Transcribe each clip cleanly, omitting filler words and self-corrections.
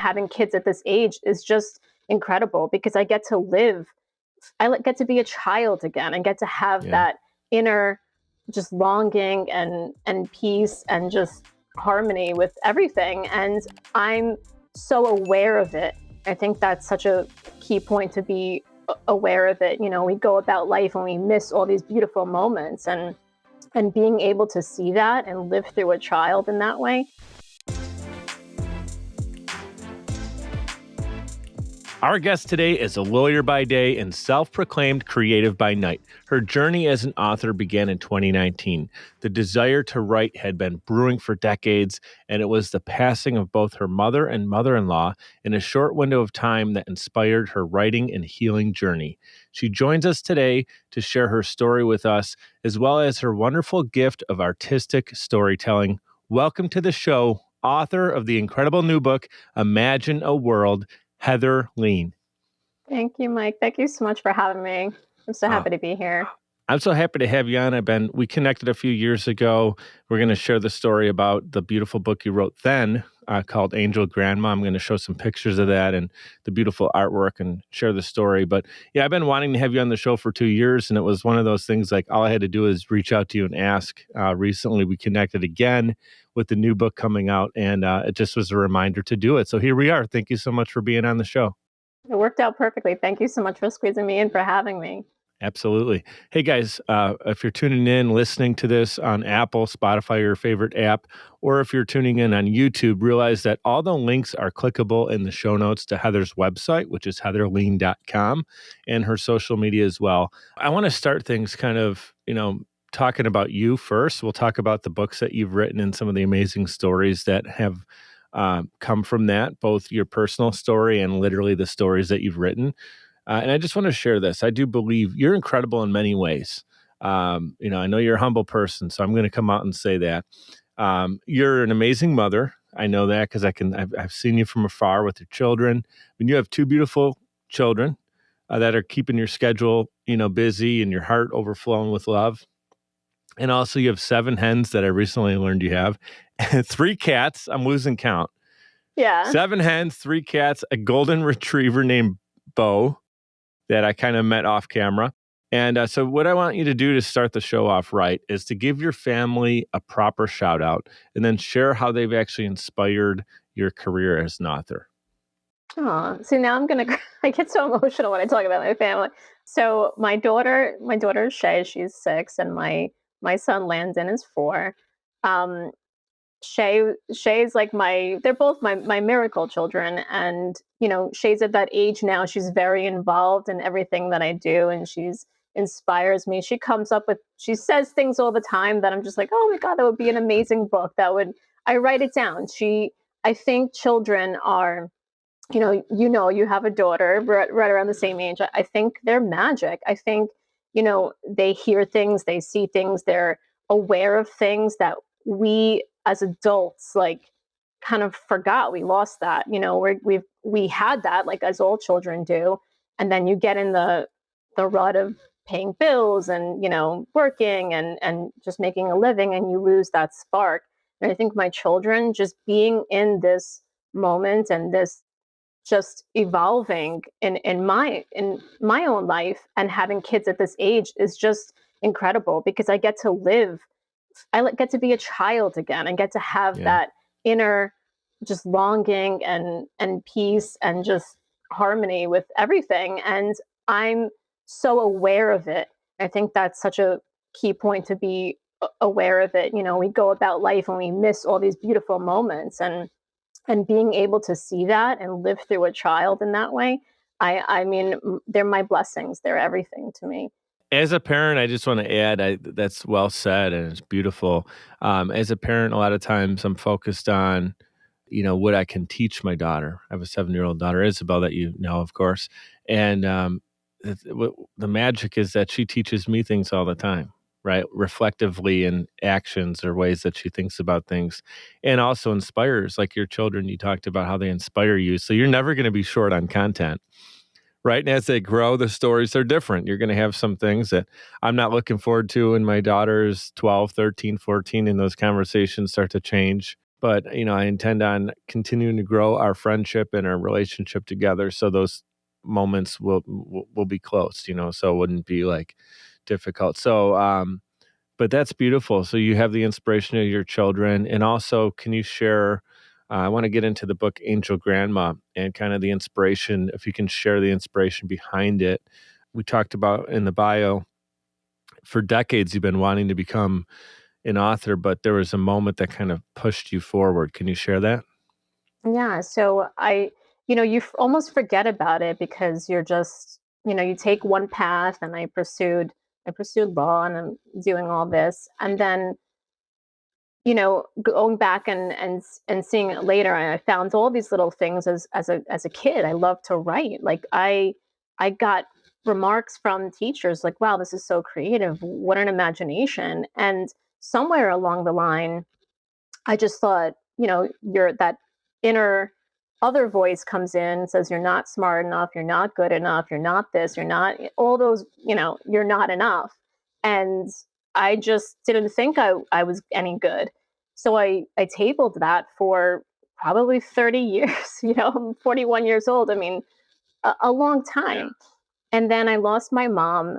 having kids at this age is just incredible because I get to live. Get to be a child again and get to have that inner just longing and peace and just harmony with everything. And I'm so aware of it. I think that's such a key point, to be aware of it. We go about life and we miss all these beautiful moments, and being able to see that and live through a child in that way. Our guest today is a lawyer by day and self-proclaimed creative by night. Her journey as an author began in 2019. The desire to write had been brewing for decades, and it was the passing of both her mother and mother-in-law in a short window of time that inspired her writing and healing journey. She joins us today to share her story with us, as well as her wonderful gift of artistic storytelling. Welcome to the show, author of the incredible new book, Imagine a World, Heather Lean. Thank you, Mike. Thank you so much for having me. I'm so happy to be here. I'm so happy to have you on. We connected a few years ago. We're going to share the story about the beautiful book you wrote then called Angel Grandma. I'm going to show some pictures of that and the beautiful artwork and share the story. But yeah, I've been wanting to have you on the show for 2 years, and it was one of those things like all I had to do is reach out to you and ask. Recently, we connected again with the new book coming out, and it just was a reminder to do it. So here we are. Thank you so much for being on the show. It worked out perfectly. Thank you so much for squeezing me in, for having me. Absolutely. Hey guys, if you're tuning in, listening to this on Apple, Spotify, your favorite app, or if you're tuning in on YouTube, realize that all the links are clickable in the show notes to Heather's website, which is heatherlean.com, and her social media as well. I want to start things kind of, talking about you first. We'll talk about the books that you've written and some of the amazing stories that have come from that, both your personal story and literally the stories that you've written. And I just want to share this. I do believe you're incredible in many ways. I know you're a humble person, so I'm going to come out and say that. You're an amazing mother. I know that because I've seen you from afar with your children. You have 2 beautiful children that are keeping your schedule, busy and your heart overflowing with love. And also you have 7 hens that I recently learned you have, and 3 cats. I'm losing count. Yeah. 7 hens, 3 cats, a golden retriever named Bo that I kind of met off camera. And so what I want you to do to start the show off right is to give your family a proper shout out and then share how they've actually inspired your career as an author. Oh, see, now I get so emotional when I talk about my family. So my daughter is Shay, she's 6, and my son Landon is 4. Shay's like they're both my miracle children. And, Shay's at that age now. She's very involved in everything that I do, and she's inspires me. She says things all the time that I'm just like, oh my God, that would be an amazing book. I write it down. I think children are, you have a daughter right around the same age. I think they're magic. I think, they hear things, they see things, they're aware of things that we as adults kind of forgot. We lost that. We had that as all children do, and then you get in the rut of paying bills and working and just making a living, and you lose that spark. And I think my children just being in this moment and this just evolving in my own life and having kids at this age is just incredible because I get to live. I get to be a child again and get to have that inner just longing and peace and just harmony with everything. And I'm so aware of it. I think that's such a key point, to be aware of it. We go about life and we miss all these beautiful moments, and being able to see that and live through a child in that way. I mean, they're my blessings. They're everything to me. As a parent, I just want to add, that's well said, and it's beautiful. As a parent, a lot of times I'm focused on, what I can teach my daughter. I have a 7-year-old daughter, Isabel, that you know, of course. And the magic is that she teaches me things all the time, right? Reflectively in actions or ways that she thinks about things, and also inspires, like your children. You talked about how they inspire you. So you're never going to be short on content. Right. And as they grow, the stories are different. You're going to have some things that I'm not looking forward to when my daughter's 12, 13, 14, and those conversations start to change. but I intend on continuing to grow our friendship and our relationship together. So those moments will be close, so it wouldn't be like difficult. So, but that's beautiful. So you have the inspiration of your children. And also, can you share? I want to get into the book Angel Grandma and kind of the inspiration, if you can share the inspiration behind it. We talked about in the bio, for decades, you've been wanting to become an author, but there was a moment that kind of pushed you forward. Can you share that? Yeah. So you almost forget about it because you're just, you take one path, and I pursued law, and I'm doing all this. And then, going back and seeing it later, I found all these little things as a kid. I love to write. Like I got remarks from teachers like, wow, this is so creative. What an imagination. And somewhere along the line, I just thought, you're that inner other voice comes in and says, you're not smart enough, you're not good enough, you're not this, you're not all those, you're not enough. And I just didn't think I was any good. So I tabled that for probably 30 years. I'm 41 years old. I mean, a long time. And then I lost my mom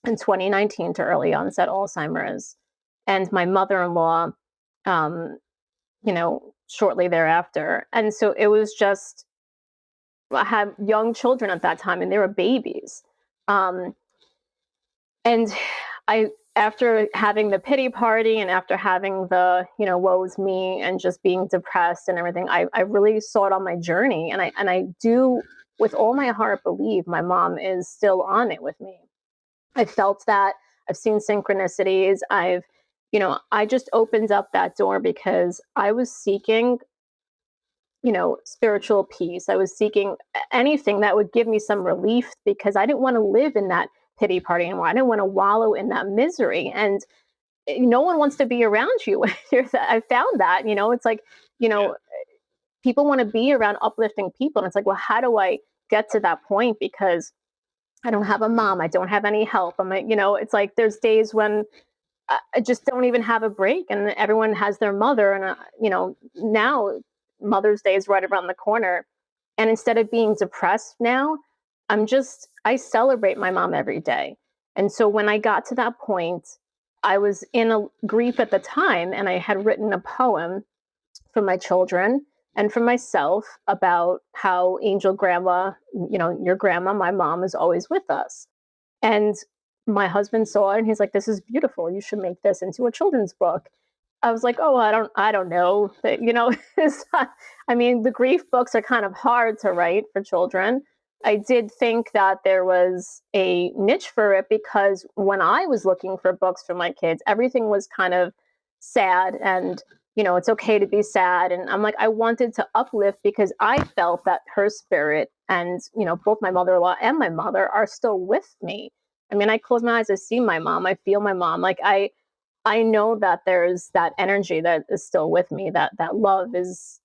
in 2019 to early onset Alzheimer's. And my mother in law, um, shortly thereafter. And so it was just, I had young children at that time, and they were babies. Um, and after having the pity party, and after having the, woe's me, and just being depressed and everything, I really saw it on my journey. And I do, with all my heart, believe my mom is still on it with me. I felt that. I've seen synchronicities. I just opened up that door because I was seeking, spiritual peace. I was seeking anything that would give me some relief, because I didn't want to live in that pity party anymore. I didn't want to wallow in that misery. And no one wants to be around you when you're that. I found that, it's like, you know, people want to be around uplifting people. And it's like, well, how do I get to that point? Because I don't have a mom. I don't have any help. It's like there's days when I just don't even have a break, and everyone has their mother. And now Mother's Day is right around the corner, and instead of being depressed now, I celebrate my mom every day. And so when I got to that point, I was in a grief at the time, and I had written a poem for my children and for myself about how Angel Grandma, your grandma, my mom, is always with us. And my husband saw it, and he's like, "This is beautiful. You should make this into a children's book." I was like, "Oh, I don't know." It's not, I mean, the grief books are kind of hard to write for children. I did think that there was a niche for it, because when I was looking for books for my kids, everything was kind of sad, and it's okay to be sad. And I'm like, I wanted to uplift, because I felt that her spirit, and both my mother-in-law and my mother are still with me. I mean, I close my eyes, I see my mom, I feel my mom. Like I know that there's that energy that is still with me, that love is,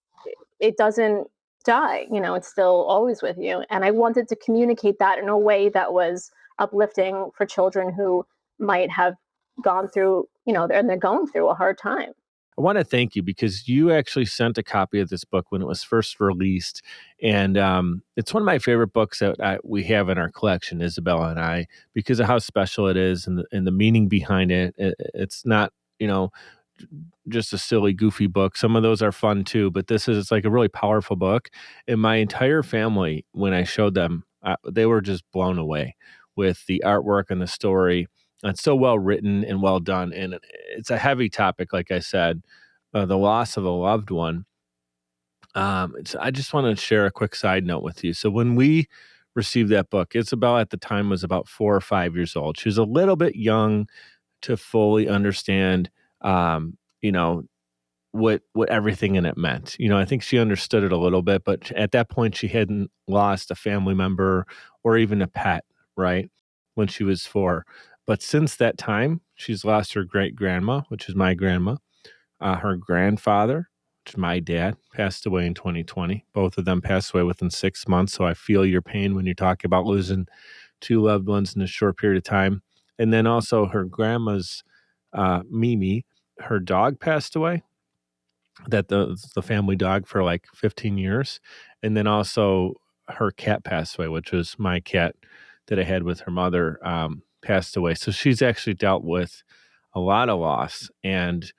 it doesn't die, it's still always with you. And I wanted to communicate that in a way that was uplifting for children who might have gone through, and they're going through a hard time. I want to thank you because you actually sent a copy of this book when it was first released. And it's one of my favorite books that we have in our collection, Isabella and I, because of how special it is, and the meaning behind it. It's not, you know, just a silly, goofy book. Some of those are fun too, but this is, it's like a really powerful book. And my entire family, when I showed them, they were just blown away with the artwork and the story. It's so well written and well done. And it's a heavy topic, like I said, the loss of a loved one. I just want to share a quick side note with you. So when we received that book, Isabel at the time was about 4 or 5 years old. She was a little bit young to fully understand, you know, what everything in it meant. I think she understood it a little bit, but at that point she hadn't lost a family member or even a pet, right? When she was 4. But since that time, she's lost her great grandma, which is my grandma. Her grandfather, which is my dad, passed away in 2020. Both of them passed away within 6 months. So I feel your pain when you talk about losing two loved ones in a short period of time. And then also her grandma's Mimi, her dog passed away. that the family dog for like 15 years. And then also her cat passed away, which was my cat that I had with her mother, passed away. So she's actually dealt with a lot of loss. And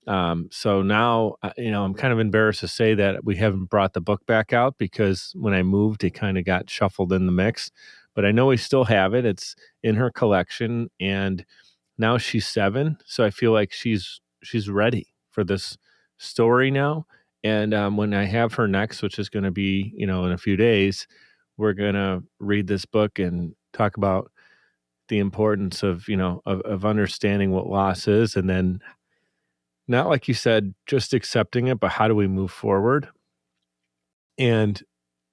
so now, I'm kind of embarrassed to say that we haven't brought the book back out because when I moved, it kind of got shuffled in the mix. But I know we still have it. It's in her collection, and now she's 7, so I feel like she's ready for this story now. And when I have her next, which is going to be in a few days, we're going to read this book and talk about the importance of of understanding what loss is, and then not like you said, just accepting it, but how do we move forward? And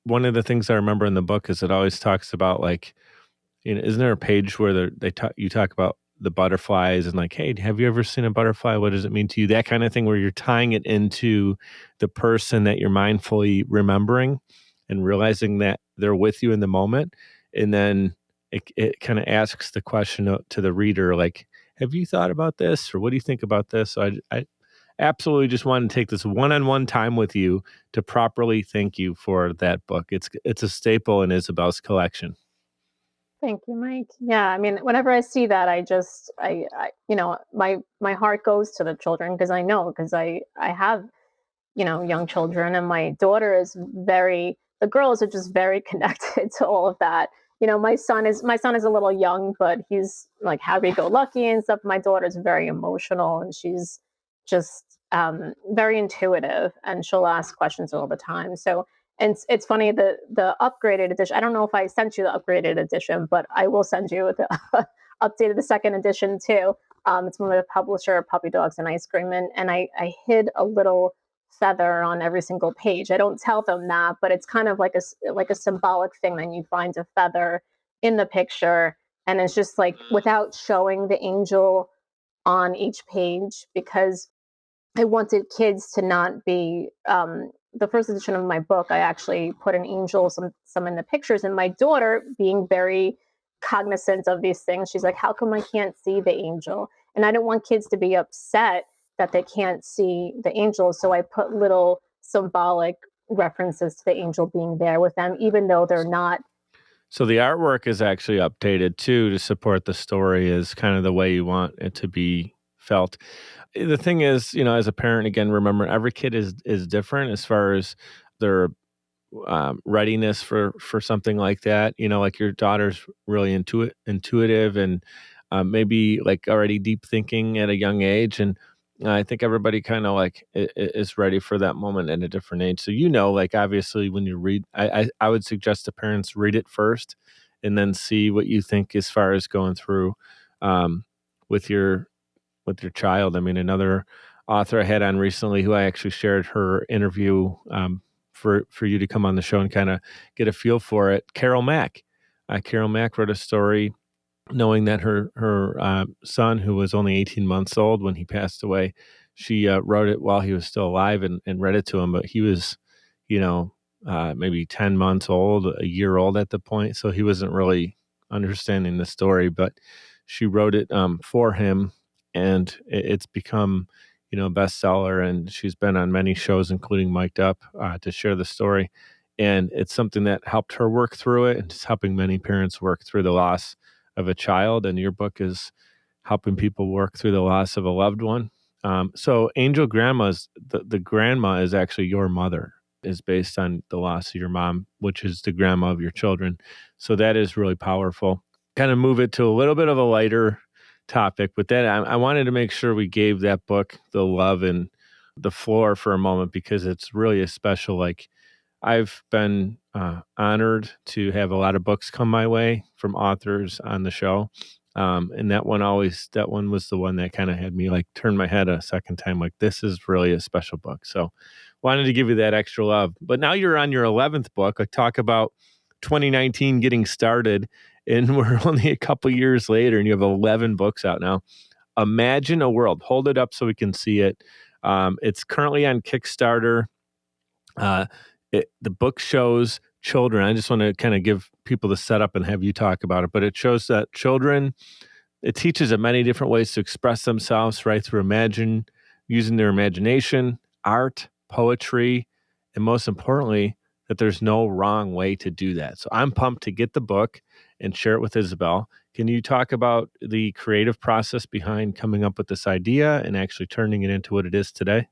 one of the things I remember in the book is it always talks about like, isn't there a page where you talk about the butterflies and like, hey, have you ever seen a butterfly? What does it mean to you? That kind of thing where you're tying it into the person that you're mindfully remembering and realizing that they're with you in the moment. And then it kind of asks the question to the reader, like, have you thought about this? Or what do you think about this? So I absolutely just wanted to take this one-on-one time with you to properly thank you for that book. It's a staple in Isabel's collection. Thank you, Mike. Yeah, I mean, whenever I see that, my heart goes to the children because I have young children, and my daughter is the girls are just very connected to all of that. My son is a little young, but he's like happy-go-lucky and stuff. My daughter's very emotional, and she's just very intuitive, and she'll ask questions all the time. So, and it's funny, the upgraded edition. I don't know if I sent you the upgraded edition, but I will send you the updated the second edition too. It's from the publisher, Puppy Dogs and Ice Cream, and I hid a little feather on every single page. I don't tell them that, but it's kind of like a symbolic thing. Then you find a feather in the picture, and it's just like without showing the angel on each page, because I wanted kids to not be the first edition of my book. I actually put an angel, some in the pictures, and my daughter, being very cognizant of these things, she's like, "How come I can't see the angel?" And I don't want kids to be upset that they can't see the angel, so I put little symbolic references to the angel being there with them, even though they're not. So the artwork is actually updated too to support the story as kind of the way you want it to be felt. The thing is, as a parent, again, remember every kid is different as far as their readiness for something like that. Like your daughter's really intuitive and maybe like already deep thinking at a young age, and I think everybody kind of like is ready for that moment at a different age. So like obviously when you read, I would suggest to parents read it first, and then see what you think as far as going through um, with your child. I mean, another author I had on recently who I actually shared her interview for you to come on the show and kind of get a feel for it. Carol Mack. Carol Mack wrote a story knowing that her son, who was only 18 months old when he passed away, she wrote it while he was still alive and read it to him. But he was, maybe 10 months old, a year old at the point. So he wasn't really understanding the story, but she wrote it for him, and it's become, a bestseller. And she's been on many shows, including Mic'd Up, to share the story. And it's something that helped her work through it, and it's helping many parents work through the loss of a child. And your book is helping people work through the loss of a loved one. So Angel Grandma's the grandma is actually your mother, is based on the loss of your mom, which is the grandma of your children. So that is really powerful. Kind of move it to a little bit of a lighter topic, but then I wanted to make sure we gave that book the love and the floor for a moment, because it's really a special, like, I've been honored to have a lot of books come my way from authors on the show. And that one was the one that kind of had me like turn my head a second time, like, this is really a special book. So wanted to give you that extra love. But now you're on your 11th book. I talk about 2019 getting started, and we're only a couple years later, and you have 11 books out now. Imagine a World. Hold it up so we can see it. It's currently on Kickstarter. The book shows children. I just want to kind of give people the setup and have you talk about it. But it shows that children, it teaches them many different ways to express themselves, right, through using their imagination, art, poetry, and most importantly, that there's no wrong way to do that. So I'm pumped to get the book and share it with Isabel. Can you talk about the creative process behind coming up with this idea and actually turning it into what it is today?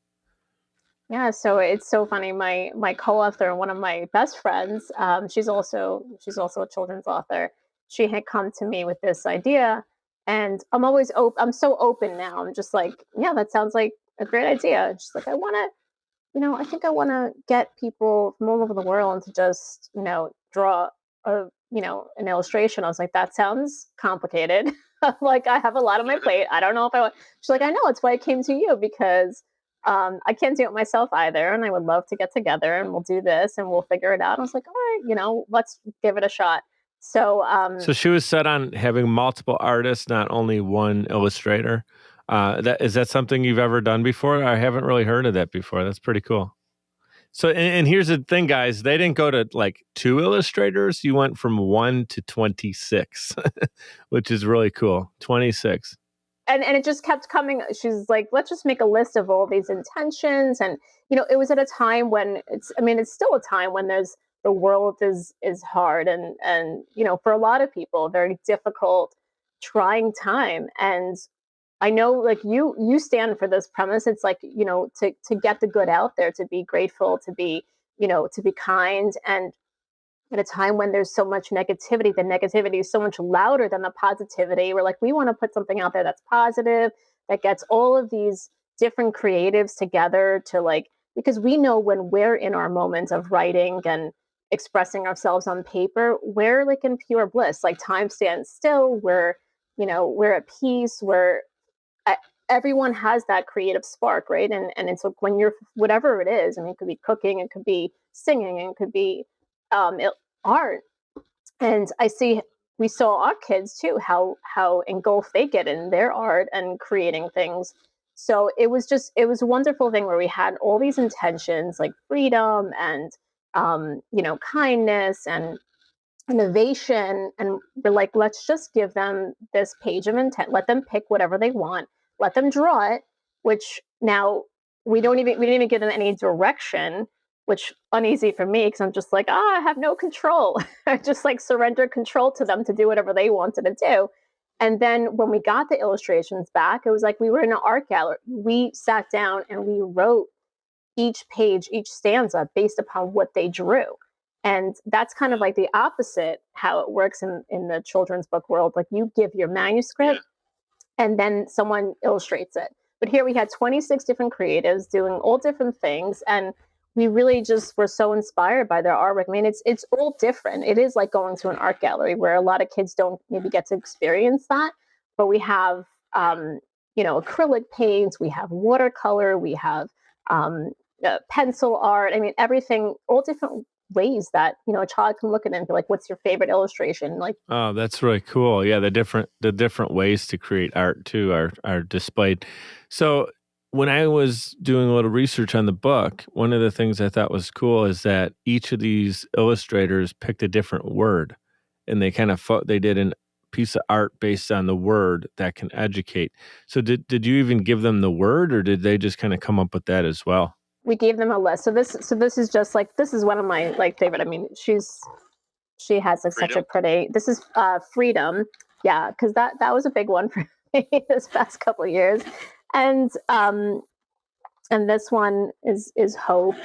Yeah, so it's so funny. My co-author, one of my best friends, she's also a children's author. She had come to me with this idea, and I'm always open. I'm so open now. I'm just like, yeah, that sounds like a great idea. And she's like, I think I want to get people from all over the world to just, draw an illustration. I was like, that sounds complicated. Like, I have a lot on my plate. I don't know if I want. She's like, I know. It's why I came to you because I can't do it myself either, and I would love to get together and we'll do this and we'll figure it out. I was like, all right, let's give it a shot. So, So she was set on having multiple artists, not only one illustrator. Is that something you've ever done before? I haven't really heard of that before. That's pretty cool. So, and here's the thing, guys. They didn't go to like 2 illustrators. You went from 1 to 26, which is really cool. 26. and it just kept coming. She's like, let's just make a list of all these intentions. And it was at a time when it's still a time when the world is hard, and for a lot of people, a very difficult, trying time. And I know, like, you stand for this premise. It's like, to get the good out there, to be grateful, to be kind. And at a time when there's so much negativity, the negativity is so much louder than the positivity. We're like, we want to put something out there that's positive, that gets all of these different creatives together to, like, because we know when we're in our moments of writing and expressing ourselves on paper, we're like in pure bliss. Like, time stands still. We're at peace. Everyone has that creative spark, right? And it's like, when you're, whatever it is, I mean, it could be cooking, it could be singing, it could be art. And we saw our kids too, how engulfed they get in their art and creating things. So it was a wonderful thing where we had all these intentions, like freedom and kindness and innovation. And we're like, let's just give them this page of intent, let them pick whatever they want, let them draw it. Which now, we didn't even give them any direction, which uneasy for me, because I'm just like, I have no control. I just like surrender control to them to do whatever they wanted to do. And then when we got the illustrations back, it was like we were in an art gallery. We sat down and we wrote each page, each stanza based upon what they drew. And that's kind of like the opposite how it works in the children's book world. Like, you give your manuscript and then someone illustrates it. But here we had 26 different creatives doing all different things. And we really just were so inspired by their artwork. I mean, it's all different. It is like going to an art gallery where a lot of kids don't maybe get to experience that. But we have, acrylic paints, we have watercolor, we have pencil art. I mean, everything, all different ways that a child can look at it and be like, what's your favorite illustration? Like, Oh, that's really cool. Yeah, the different ways to create art too are displayed. So when I was doing a little research on the book, one of the things I thought was cool is that each of these illustrators picked a different word, and they kind of they did a piece of art based on the word that can educate. So did you even give them the word, or did they just kind of come up with that as well? we gave them a list. So this is just like, this is one of my like favorite. I mean, she has like such a pretty. This is freedom. Yeah, because that was a big one for me this past couple of years. And this one is hope.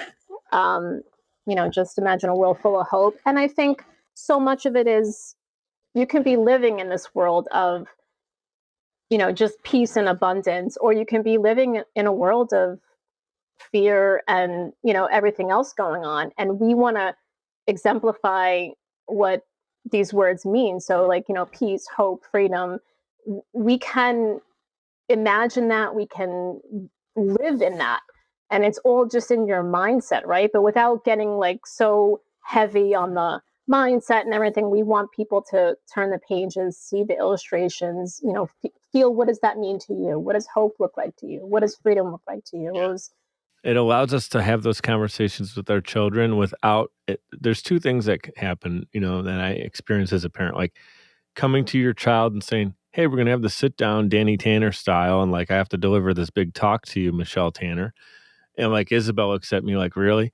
Just imagine a world full of hope. And I think so much of it is, you can be living in this world of just peace and abundance, or you can be living in a world of fear and everything else going on. And we want to exemplify what these words mean. So, like, peace, hope, freedom, we can imagine that, we can live in that. And it's all just in your mindset, right? But without getting like so heavy on the mindset and everything, we want people to turn the pages, see the illustrations, feel, what does that mean to you? What does hope look like to you? What does freedom look like to you? It allows us to have those conversations with our children without it. There's two things that can happen, that I experience as a parent, like coming to your child and saying, hey, we're going to have the sit down Danny Tanner style. And like, I have to deliver this big talk to you, Michelle Tanner. And like Isabel looks at me like, really?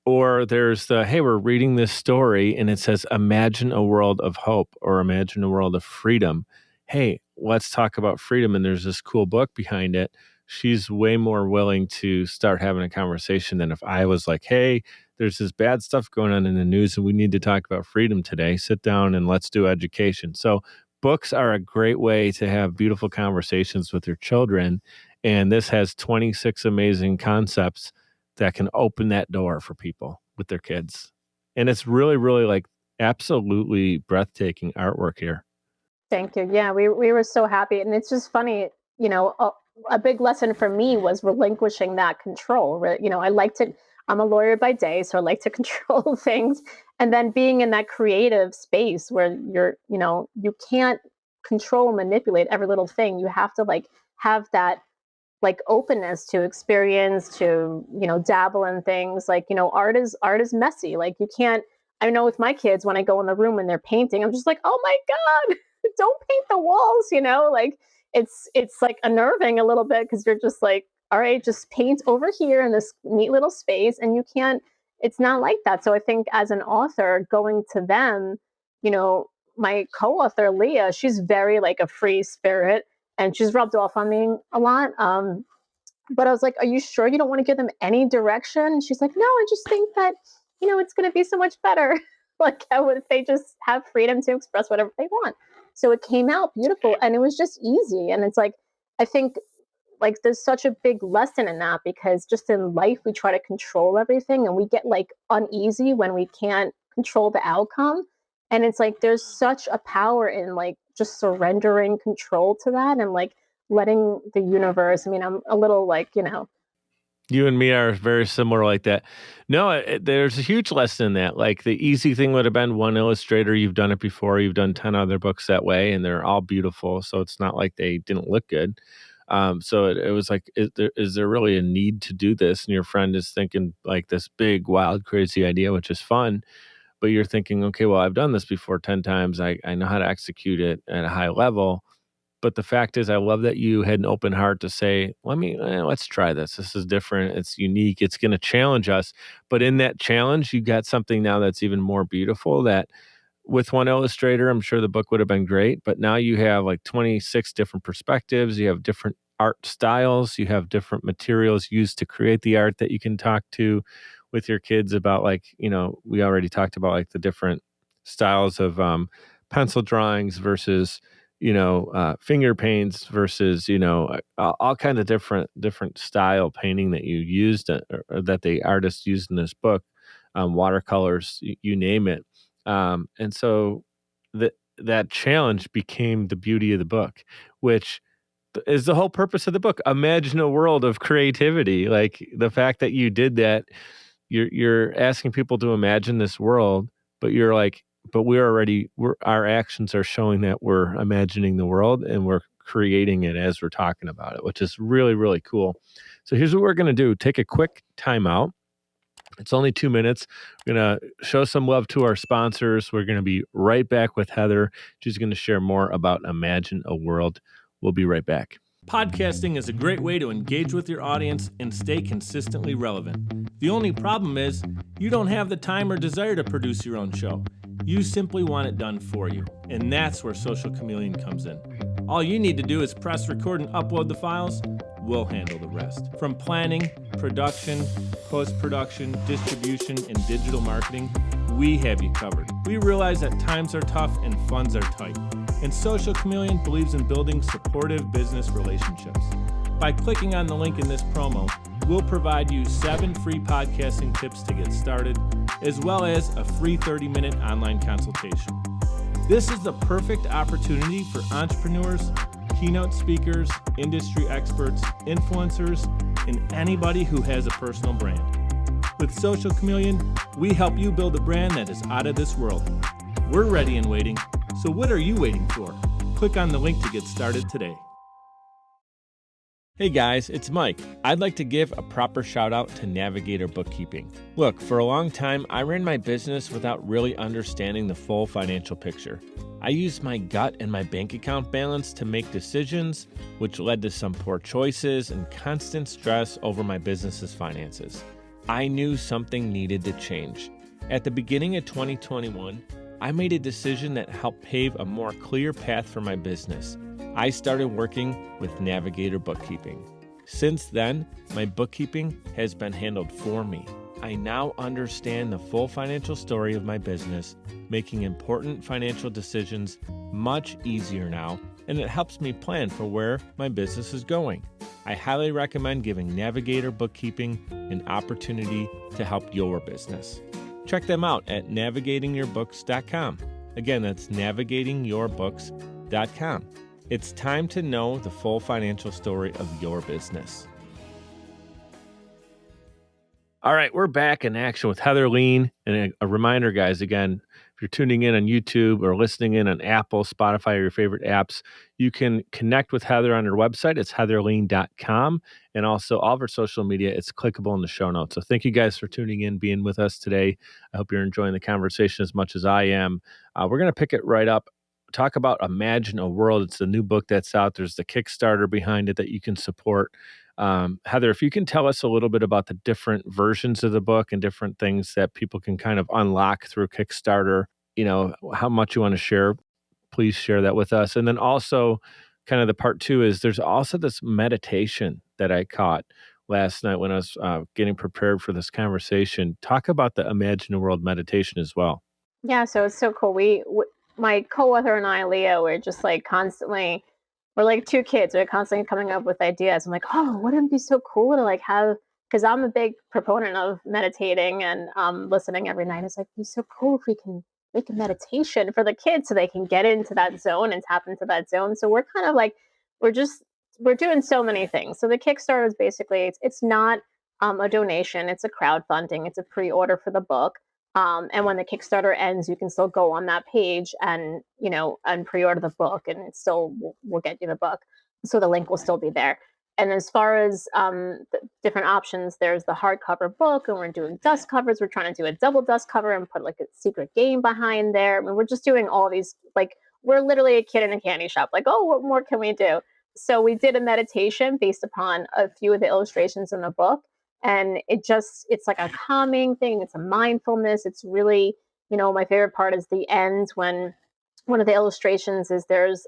Or there's the, hey, we're reading this story and it says, imagine a world of hope or imagine a world of freedom. Hey, let's talk about freedom. And there's this cool book behind it. She's way more willing to start having a conversation than if I was like, hey, there's this bad stuff going on in the news and we need to talk about freedom today. Sit down and let's do education. So books are a great way to have beautiful conversations with your children. And this has 26 amazing concepts that can open that door for people with their kids. And it's really, really like absolutely breathtaking artwork here. Thank you. Yeah, we were so happy. And it's just funny, a big lesson for me was relinquishing that control. I'm a lawyer by day, so I like to control things. And then being in that creative space where you can't control and manipulate every little thing. You have to have that openness to experience, to dabble in things. Art is messy. You can't. I know with my kids, when I go in the room and they're painting, I'm just like, oh my god, don't paint the walls. It's like unnerving a little bit because you're just like, all right, just paint over here in this neat little space, and you can't. It's not like that. So I think as an author, going to them, my co-author Leah, she's very like a free spirit, and she's rubbed off on me a lot. But I was like, are you sure you don't want to give them any direction? And she's like, no, I just think that, it's going to be so much better. If they just have freedom to express whatever they want. So it came out beautiful and it was just easy. And it's like, I think there's such a big lesson in that, because just in life, we try to control everything and we get uneasy when we can't control the outcome. And it's like, there's such a power in just surrendering control to that and letting the universe. I mean, I'm a little You and me are very similar like that. No, there's a huge lesson in that. Like the easy thing would have been one illustrator. You've done it before. You've done 10 other books that way, and they're all beautiful. So it's not like they didn't look good. So it was like, is there really a need to do this? And your friend is thinking like this big, wild, crazy idea, which is fun. But you're thinking, okay, well, I've done this before 10 times. I know how to execute it at a high level. But the fact is, I love that you had an open heart to say, let's try this. This is different. It's unique. It's going to challenge us. But in that challenge, you got something now that's even more beautiful that with one illustrator, I'm sure the book would have been great. But now you have 26 different perspectives. You have different art styles. You have different materials used to create the art that you can talk to with your kids about. We already talked about the different styles of pencil drawings versus finger paints versus, all kinds of different style painting that you used or that the artist used in this book, watercolors, you name it. And so that challenge became the beauty of the book, which is the whole purpose of the book. Imagine a world of creativity. Like the fact that you did that, you're asking people to imagine this world, but you're like, but our actions are showing that we're imagining the world and we're creating it as we're talking about it, which is really, really cool. So here's what we're going to do. Take a quick timeout. It's only 2 minutes. We're going to show some love to our sponsors. We're going to be right back with Heather. She's going to share more about Imagine a World. We'll be right back. Podcasting is a great way to engage with your audience and stay consistently relevant. The only problem is you don't have the time or desire to produce your own show. You simply want it done for you, and that's where Social Chameleon comes in. All you need to do is press record and upload the files. We'll handle the rest. From planning, production, post-production, distribution, and digital marketing, we have you covered. We realize that times are tough and funds are tight, and Social Chameleon believes in building supportive business relationships. By clicking on the link in this promo, we'll provide you 7 free podcasting tips to get started, as well as a free 30-minute online consultation. This is the perfect opportunity for entrepreneurs, keynote speakers, industry experts, influencers, and anybody who has a personal brand. With Social Chameleon, we help you build a brand that is out of this world. We're ready and waiting, so what are you waiting for? Click on the link to get started today. Hey guys, it's Mike. I'd like to give a proper shout out to Navigator Bookkeeping. Look, for a long time, I ran my business without really understanding the full financial picture. I used my gut and my bank account balance to make decisions, which led to some poor choices and constant stress over my business's finances. I knew something needed to change. At the beginning of 2021, I made a decision that helped pave a more clear path for my business. I started working with Navigator Bookkeeping. Since then, my bookkeeping has been handled for me. I now understand the full financial story of my business, making important financial decisions much easier now, and it helps me plan for where my business is going. I highly recommend giving Navigator Bookkeeping an opportunity to help your business. Check them out at navigatingyourbooks.com. Again, that's navigatingyourbooks.com. It's time to know the full financial story of your business. All right, we're back in action with Heather Lean. And a reminder, guys, again, if you're tuning in on YouTube or listening in on Apple, Spotify, or your favorite apps, you can connect with Heather on her website. It's heatherlean.com. And also all of her social media, it's clickable in the show notes. So thank you guys for tuning in, being with us today. I hope you're enjoying the conversation as much as I am. We're going to pick it right up. Talk about Imagine a World. It's the new book that's out. There's the Kickstarter behind it that you can support. Heather, if you can tell us a little bit about the different versions of the book and different things that people can kind of unlock through Kickstarter, how much you want to share, please share that with us. And then also kind of the part two is there's also this meditation that I caught last night when I was getting prepared for this conversation. Talk about the Imagine a World meditation as well. Yeah, so it's so cool. My co-author and I, Leah, we're just like constantly, we're like two kids. We're constantly coming up with ideas. I'm like, oh, wouldn't it be so cool to like have, because I'm a big proponent of meditating and listening every night. It's like, it'd be so cool if we can make a meditation for the kids so they can get into that zone and tap into that zone. So we're kind of like, we're doing so many things. So the Kickstarter is basically, it's not a donation, it's a crowdfunding, it's a pre-order for the book. And when the Kickstarter ends, you can still go on that page and, and pre-order the book, and it still will get you the book. So the link will still be there. And as far as the different options, there's the hardcover book, and we're doing dust covers. We're trying to do a double dust cover and put like a secret game behind there. I mean, we're just doing all these, like, we're literally a kid in a candy shop. Like, oh, what more can we do? So we did a meditation based upon a few of the illustrations in the book. And it's like a calming thing. It's a mindfulness. It's really, my favorite part is the end when one of the illustrations is there's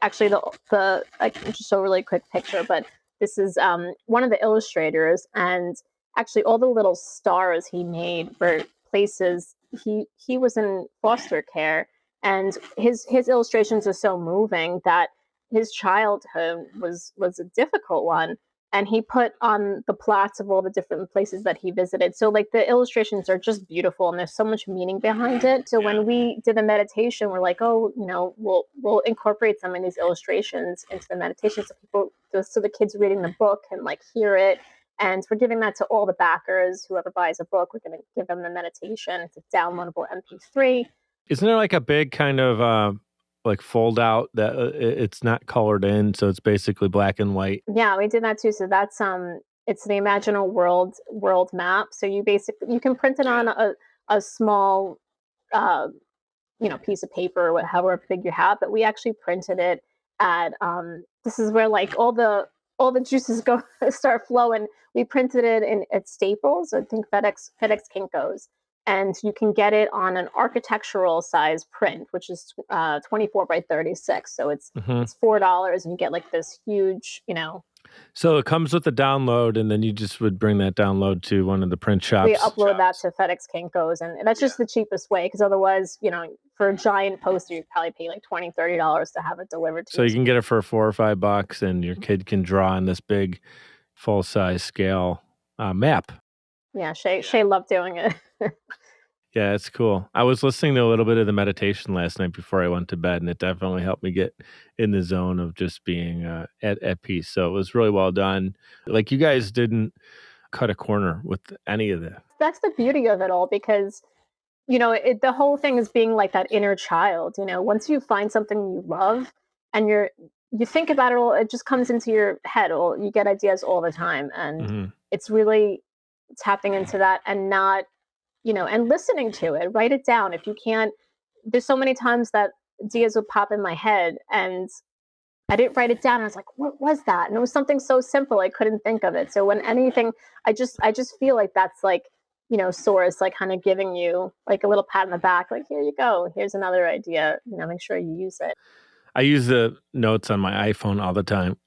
actually the I can just show a really quick picture, but this is one of the illustrators, and actually all the little stars he made were places he was in foster care, and his illustrations are so moving that his childhood was a difficult one, and he put on the plots of all the different places that he visited. So like the illustrations are just beautiful, and there's so much meaning behind it. So when we did the meditation, we're like, oh, we'll incorporate some of these illustrations into the meditation, so the kids reading the book can like hear it. And we're giving that to all the backers. Whoever buys a book, we're going to give them the meditation. It's a downloadable MP3. Isn't there like a big kind of like fold out that it's not colored in, so it's basically black and white? Yeah, we did that too. So that's it's the Imaginal world map. So you can print it on a small piece of paper or however big you have, but we actually printed it at this is where like all the juices go start flowing. We printed it at Staples, I think FedEx Kinko's, and you can get it on an architectural size print, which is 24 by 36. So it's $4, and you get like this huge, So it comes with a download, and then you just would bring that download to one of the print shops. We upload that to FedEx Kinko's, and that's just the cheapest way, because otherwise, for a giant poster, you'd probably pay like $20, $30 to have it delivered to you. So you can get it for $4 or $5, and your kid can draw on this big, full-size scale map. Yeah, Shay loved doing it. Yeah, it's cool. I was listening to a little bit of the meditation last night before I went to bed, and it definitely helped me get in the zone of just being at peace. So it was really well done. Like, you guys didn't cut a corner with any of that. That's the beauty of it all, because, the whole thing is being like that inner child. Once you find something you love and you think about it all, it just comes into your head. You get ideas all the time. And it's really tapping into that and not, and listening to it. Write it down. If you can't, there's so many times that ideas would pop in my head and I didn't write it down. I was like, what was that? And it was something so simple, I couldn't think of it. So when anything, I just feel like that's like, source, like kind of giving you like a little pat on the back, like, here you go. Here's another idea, make sure you use it. I use the notes on my iPhone all the time.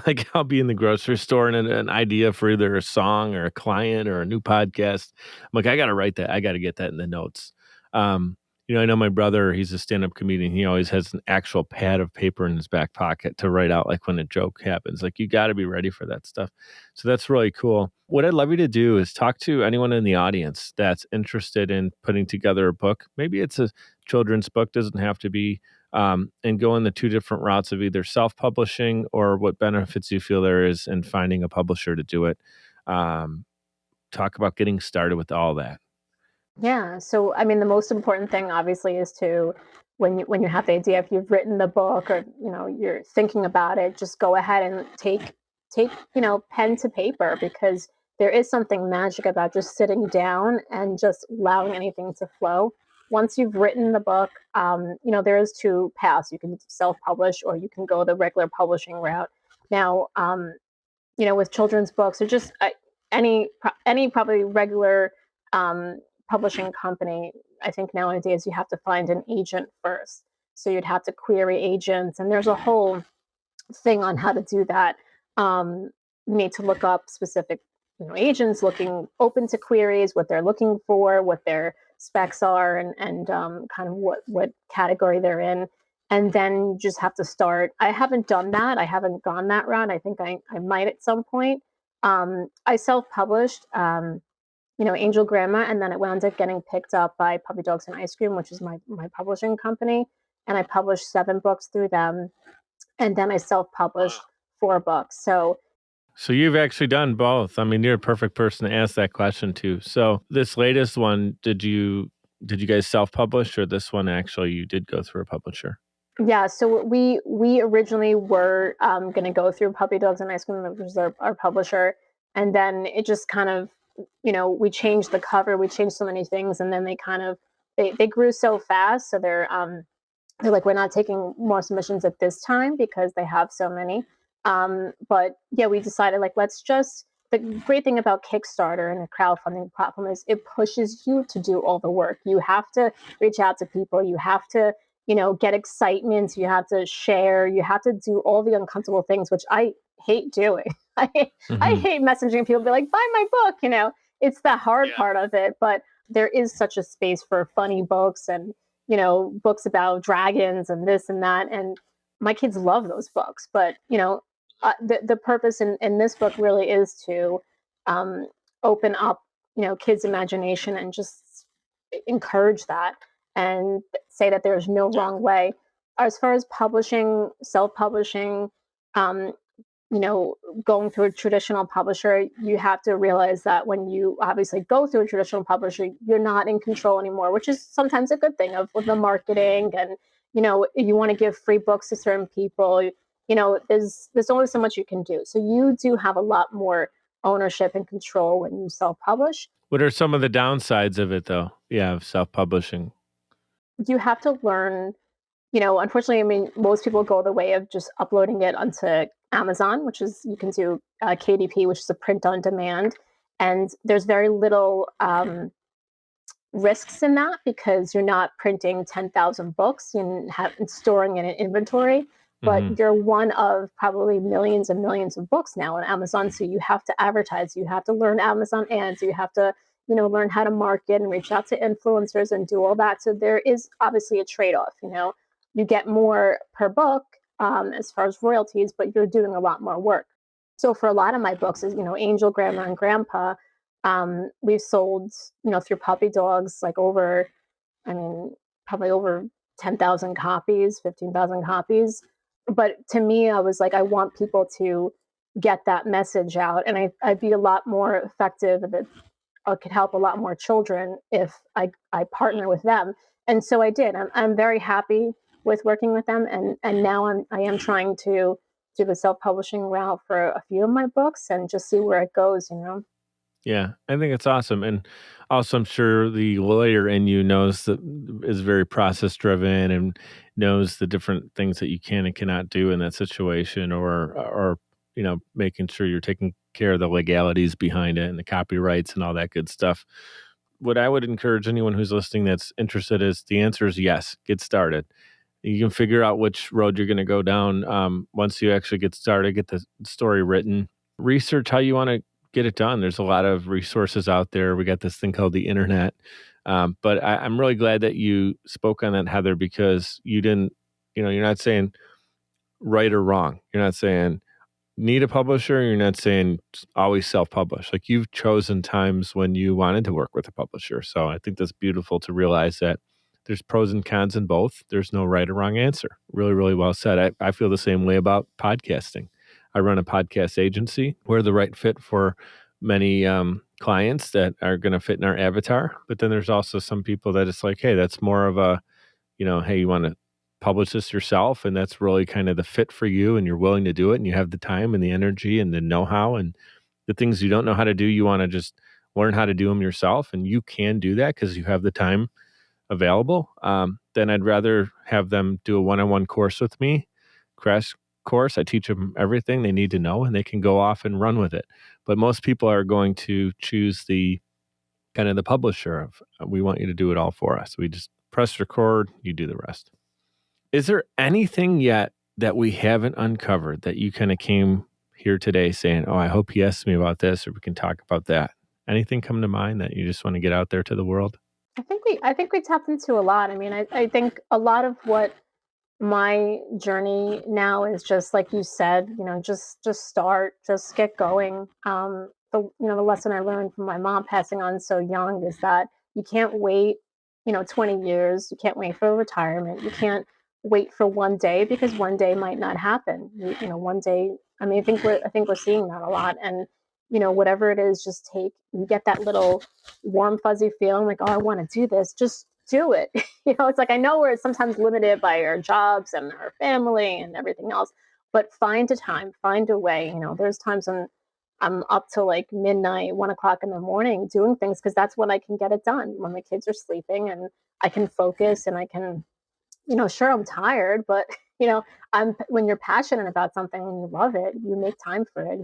Like I'll be in the grocery store and an idea for either a song or a client or a new podcast. I'm like, I got to write that. I got to get that in the notes. I know my brother, he's a stand-up comedian. He always has an actual pad of paper in his back pocket to write out like when a joke happens. Like you got to be ready for that stuff. So that's really cool. What I'd love you to do is talk to anyone in the audience that's interested in putting together a book. Maybe it's a children's book, doesn't have to be, and go in the two different routes of either self-publishing or what benefits you feel there is in finding a publisher to do it. Talk about getting started with all that. Yeah. So, I mean, the most important thing, obviously, is to when you have the idea, if you've written the book or you're thinking about it, just go ahead and take pen to paper, because there is something magic about just sitting down and just allowing anything to flow. Once you've written the book, there is two paths. You can self-publish or you can go the regular publishing route. Now, with children's books or just any probably regular publishing company, I think nowadays you have to find an agent first. So you'd have to query agents, and there's a whole thing on how to do that. You need to look up specific agents looking open to queries, what they're looking for, what their specs are, and kind of what category they're in. And then you just have to start. I haven't done that. I haven't gone that route. I think I might at some point. I self-published, Angel Grandma, and then it wound up getting picked up by Puppy Dogs and Ice Cream, which is my publishing company. And I published 7 books through them. And then I self-published 4 books. So you've actually done both. I mean, you're a perfect person to ask that question to. So this latest one, did you guys self-publish, or this one actually you did go through a publisher? Yeah, so we originally were going to go through Puppy Dogs and Ice Cream, which was our publisher, and then it just kind of, we changed the cover, we changed so many things, and then they grew so fast, so they're like, we're not taking more submissions at this time because they have so many. But yeah, we decided, like, the great thing about Kickstarter and a crowdfunding platform is it pushes you to do all the work. You have to reach out to people. You have to, get excitement. You have to share. You have to do all the uncomfortable things, which I hate doing. I hate messaging people, be like, buy my book. It's the hard part of it. But there is such a space for funny books and, books about dragons and this and that. And my kids love those books. But, the purpose in this book really is to open up, kids' imagination and just encourage that and say that there's no wrong way. As far as publishing, self-publishing, going through a traditional publisher, you have to realize that when you obviously go through a traditional publisher, you're not in control anymore, which is sometimes a good thing of the marketing. And, you want to give free books to certain people. There's only so much you can do. So you do have a lot more ownership and control when you self-publish. What are some of the downsides of it, though? Yeah, of self-publishing. You have to learn, unfortunately, I mean, most people go the way of just uploading it onto Amazon, which is, you can do KDP, which is a print on demand. And there's very little risks in that because you're not printing 10,000 books and storing in an inventory, but you're one of probably millions and millions of books now on Amazon. So you have to advertise, you have to learn Amazon ads, you have to, learn how to market and reach out to influencers and do all that. So there is obviously a trade-off. You get more per book as far as royalties, but you're doing a lot more work. So for a lot of my books, is Angel, Grandma, and Grandpa, we've sold, through Puppy Dogs, like probably over 10,000 copies, 15,000 copies. But to me, I was like, I want people to get that message out, and I'd be a lot more effective if I could help a lot more children if I partner with them. And so I did. I'm very happy with working with them, and now I am trying to do the self-publishing route for a few of my books and just see where it goes, you know. Yeah, I think it's awesome, and also I'm sure the lawyer in you knows that is very process driven and knows the different things that you can and cannot do in that situation, or making sure you're taking care of the legalities behind it and the copyrights and all that good stuff. What I would encourage anyone who's listening that's interested is the answer is yes, get started. You can figure out which road you're going to go down once you actually get started, get the story written, research how you want to get it done. There's a lot of resources out there. We got this thing called the internet. But I'm really glad that you spoke on that, Heather, because you didn't, you're not saying right or wrong. You're not saying need a publisher. You're not saying always self-publish. Like, you've chosen times when you wanted to work with a publisher. So I think that's beautiful to realize that there's pros and cons in both. There's no right or wrong answer. Really, really well said. I feel the same way about podcasting. I run a podcast agency. We're the right fit for many clients that are going to fit in our avatar. But then there's also some people that it's like, hey, that's more of a, hey, you want to publish this yourself, and that's really kind of the fit for you, and you're willing to do it, and you have the time and the energy and the know-how, and the things you don't know how to do, you want to just learn how to do them yourself, and you can do that because you have the time available. Then I'd rather have them do a one-on-one course with me, crash course. I teach them everything they need to know, and they can go off and run with it. But most people are going to choose the kind of the publisher of, we want you to do it all for us. We just press record, you do the rest. Is there anything yet that we haven't uncovered that you kind of came here today saying, oh, I hope he asked me about this, or we can talk about that? Anything come to mind that you just want to get out there to the world? I think we tapped into a lot. I mean, I think a lot of what my journey now is just like you said, just start, just get going. The lesson I learned from my mom passing on so young is that you can't wait, 20 years. You can't wait for retirement. You can't wait for one day, because one day might not happen. One day. I mean, I think we're seeing that a lot, and whatever it is, just you get that little warm fuzzy feeling like, oh, I want to do this. Just do it. It's like, I know we're sometimes limited by our jobs and our family and everything else, but find a time, find a way. There's times when I'm up till like midnight, 1 o'clock in the morning doing things, because that's when I can get it done, when the kids are sleeping, and I can focus, and I can, sure, I'm tired, but when you're passionate about something, when you love it, you make time for it.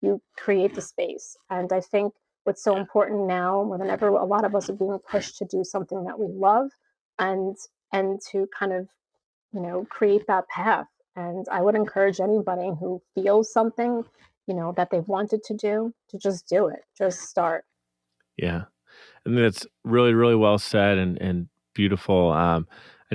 You create the space. And I think what's so important now, more than ever, a lot of us are being pushed to do something that we love, and to kind of, create that path. And I would encourage anybody who feels something, that they've wanted to do, to just do it. Just start. Yeah. And that's really, really well said and beautiful. I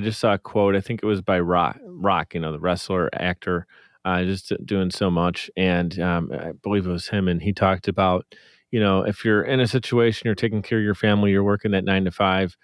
just saw a quote. I think it was by Rock, the wrestler, actor, just doing so much. And I believe it was him. And he talked about, if you're in a situation, you're taking care of your family, you're working that 9 to 5,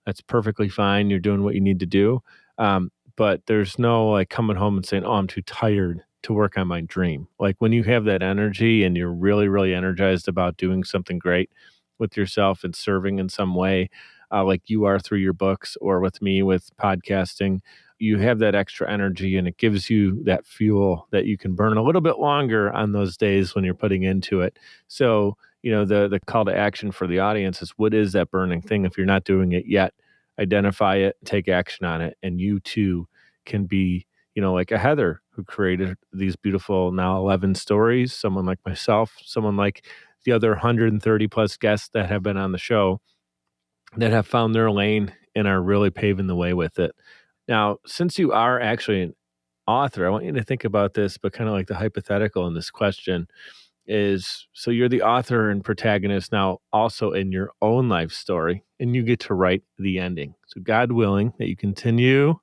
that's perfectly fine. You're doing what you need to do. But there's no like coming home and saying, oh, I'm too tired to work on my dream. Like, when you have that energy and you're really, really energized about doing something great with yourself and serving in some way, like you are through your books, or with me with podcasting, you have that extra energy, and it gives you that fuel that you can burn a little bit longer on those days when you're putting into it. So, the call to action for the audience is, what is that burning thing? If you're not doing it yet, identify it, take action on it, and you too can be, like a Heather who created these beautiful now 11 stories, someone like myself, someone like the other 130 plus guests that have been on the show that have found their lane and are really paving the way with it. Now, since you are actually an author, I want you to think about this, but kind of like the hypothetical in this question is, so you're the author and protagonist now also in your own life story, and you get to write the ending. So God willing that you continue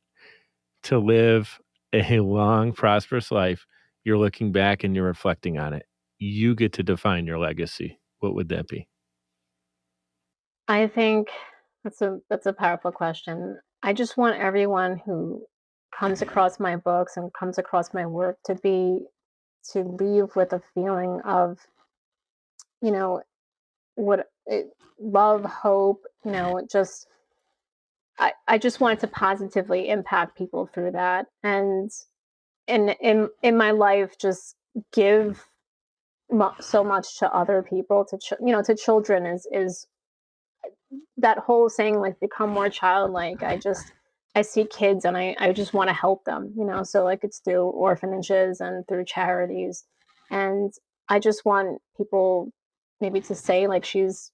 to live a long, prosperous life, you're looking back and you're reflecting on it. You get to define your legacy. What would that be? I think that's a powerful question. I just want everyone who comes across my books and comes across my work to leave with a feeling of, you know, what it, love, hope, just I just wanted to positively impact people through that, and in my life, just give so much to other people, to to children, is that whole saying, like, become more childlike. I see kids and I just want to help them, so like it's through orphanages and through charities. And I just want people maybe to say, like, she's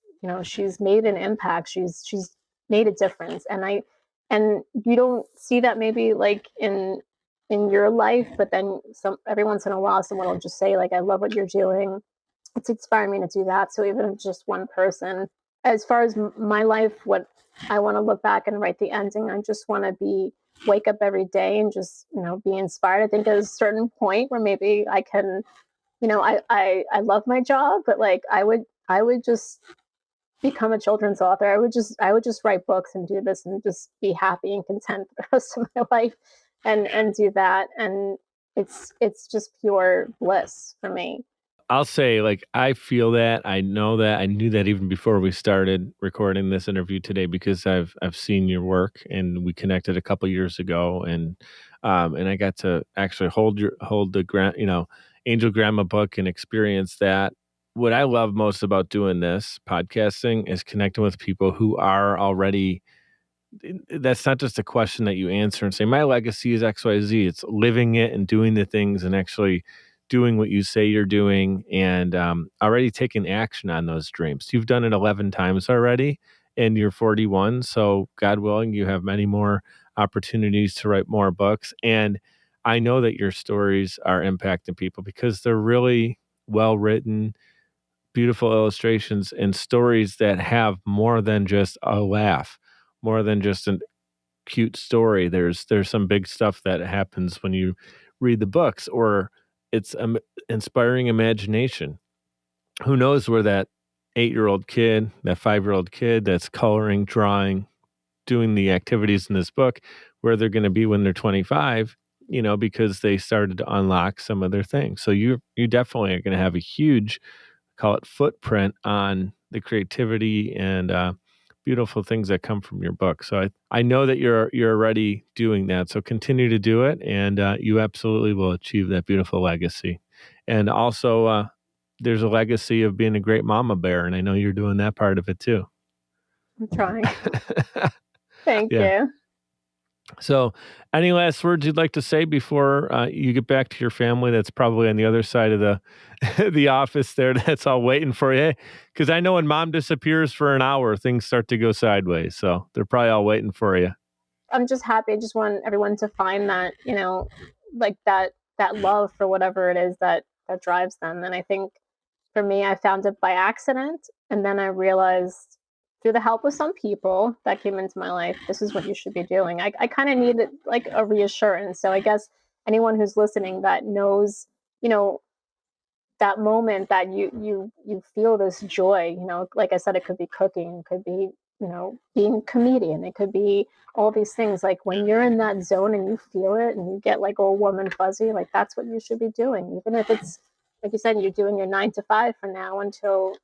made an impact, she's made a difference. And you don't see that maybe like in your life, but then some every once in a while someone will just say, like, I love what you're doing. It's inspiring me to do that. So even if just one person, as far as my life, what I want to look back and write the ending, I just want to wake up every day and just, be inspired. I think there's a certain point where maybe I can, I love my job, but like I would just become a children's author. I would just write books and do this and just be happy and content for the rest of my life, and do that. And it's just pure bliss for me. I'll say, like, I feel that. I know that. I knew that even before we started recording this interview today because I've seen your work and we connected a couple years ago, and I got to actually hold the Angel Grandma book and experience that. What I love most about doing this podcasting is connecting with people who are already, that's not just a question that you answer and say, my legacy is XYZ. It's living it and doing the things and actually doing what you say you're doing, and already taking action on those dreams. You've done it 11 times already and you're 41. So, God willing, you have many more opportunities to write more books. And I know that your stories are impacting people because they're really well written, beautiful illustrations, and stories that have more than just a laugh, more than just a cute story. There's some big stuff that happens when you read the books, or it's inspiring imagination. Who knows where that 8-year-old kid, that 5-year-old kid that's coloring, drawing, doing the activities in this book, where they're going to be when they're 25, because they started to unlock some of their things. So you definitely are going to have a huge, call it, footprint on the creativity and beautiful things that come from your book. So I know that you're already doing that. So continue to do it, and you absolutely will achieve that beautiful legacy. And also, there's a legacy of being a great mama bear, and I know you're doing that part of it too. I'm trying. Thank Yeah. you. So, any last words you'd like to say before you get back to your family? That's probably on the other side of the the office there. That's all waiting for you. Because I know when mom disappears for an hour, things start to go sideways. So they're probably all waiting for you. I'm just happy. I just want everyone to find that, like that love for whatever it is that drives them. And I think for me, I found it by accident, and then I realized through the help of some people that came into my life, this is what you should be doing. I kind of needed like a reassurance. So I guess anyone who's listening that knows, you know, that moment that you feel this joy, like I said, it could be cooking, it could be, being a comedian, it could be all these things. Like when you're in that zone and you feel it and you get like all warm and fuzzy, like that's what you should be doing, even if it's, like you said, you're doing your 9 to 5 for now until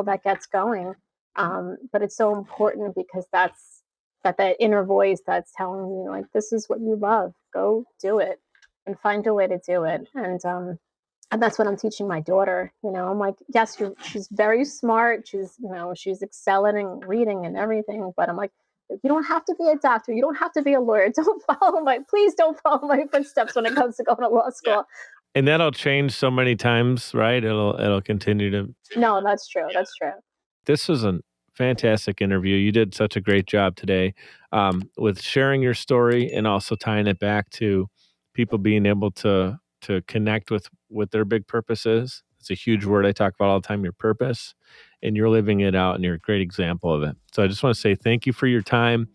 that gets going. But it's so important because that inner voice that's telling you, like, this is what you love, go do it and find a way to do it. And that's what I'm teaching my daughter. I'm like, yes, she's very smart. She's excelling in reading and everything. But I'm like, you don't have to be a doctor. You don't have to be a lawyer. Please don't follow my footsteps when it comes to going to law school. Yeah. And that'll change so many times, right? It'll continue to. No, that's true. That's true. This was a fantastic interview. You did such a great job today with sharing your story and also tying it back to people being able to connect with what their big purpose is. It's a huge word I talk about all the time, your purpose, and you're living it out, and you're a great example of it. So I just want to say thank you for your time.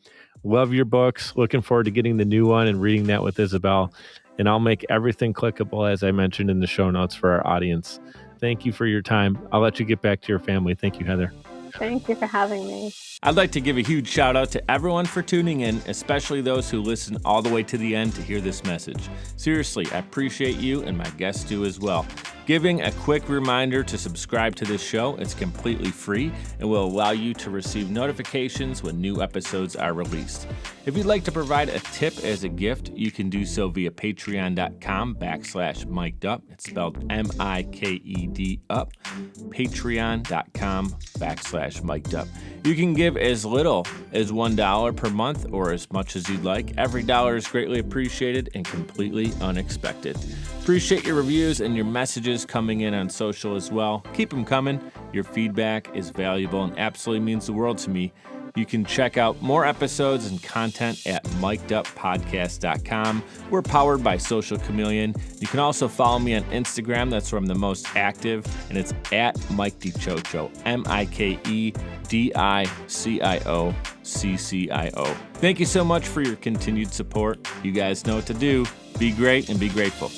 Love your books. Looking forward to getting the new one and reading that with Isabel. And I'll make everything clickable, as I mentioned in the show notes for our audience. Thank you for your time. I'll let you get back to your family. Thank you, Heather. Thank you for having me. I'd like to give a huge shout out to everyone for tuning in, especially those who listen all the way to the end to hear this message. Seriously, I appreciate you, and my guests do as well. Giving a quick reminder to subscribe to this show. It's completely free and will allow you to receive notifications when new episodes are released. If you'd like to provide a tip as a gift, you can do so via patreon.com/MikeDup. It's spelled MIKED up. Patreon.com/MikeDup. You can give as little as $1 per month or as much as you'd like. Every dollar is greatly appreciated and completely unexpected. Appreciate your reviews and your messages coming in on social as well. Keep them coming. Your feedback is valuable and absolutely means the world to me. You can check out more episodes and content at mikeduppodcast.com. We're powered by Social Chameleon. You can also follow me on Instagram. That's where I'm the most active, and it's at Mike DiCioccio, MikeDiCioccio. Thank you so much for your continued support. You guys know what to do. Be great and be grateful.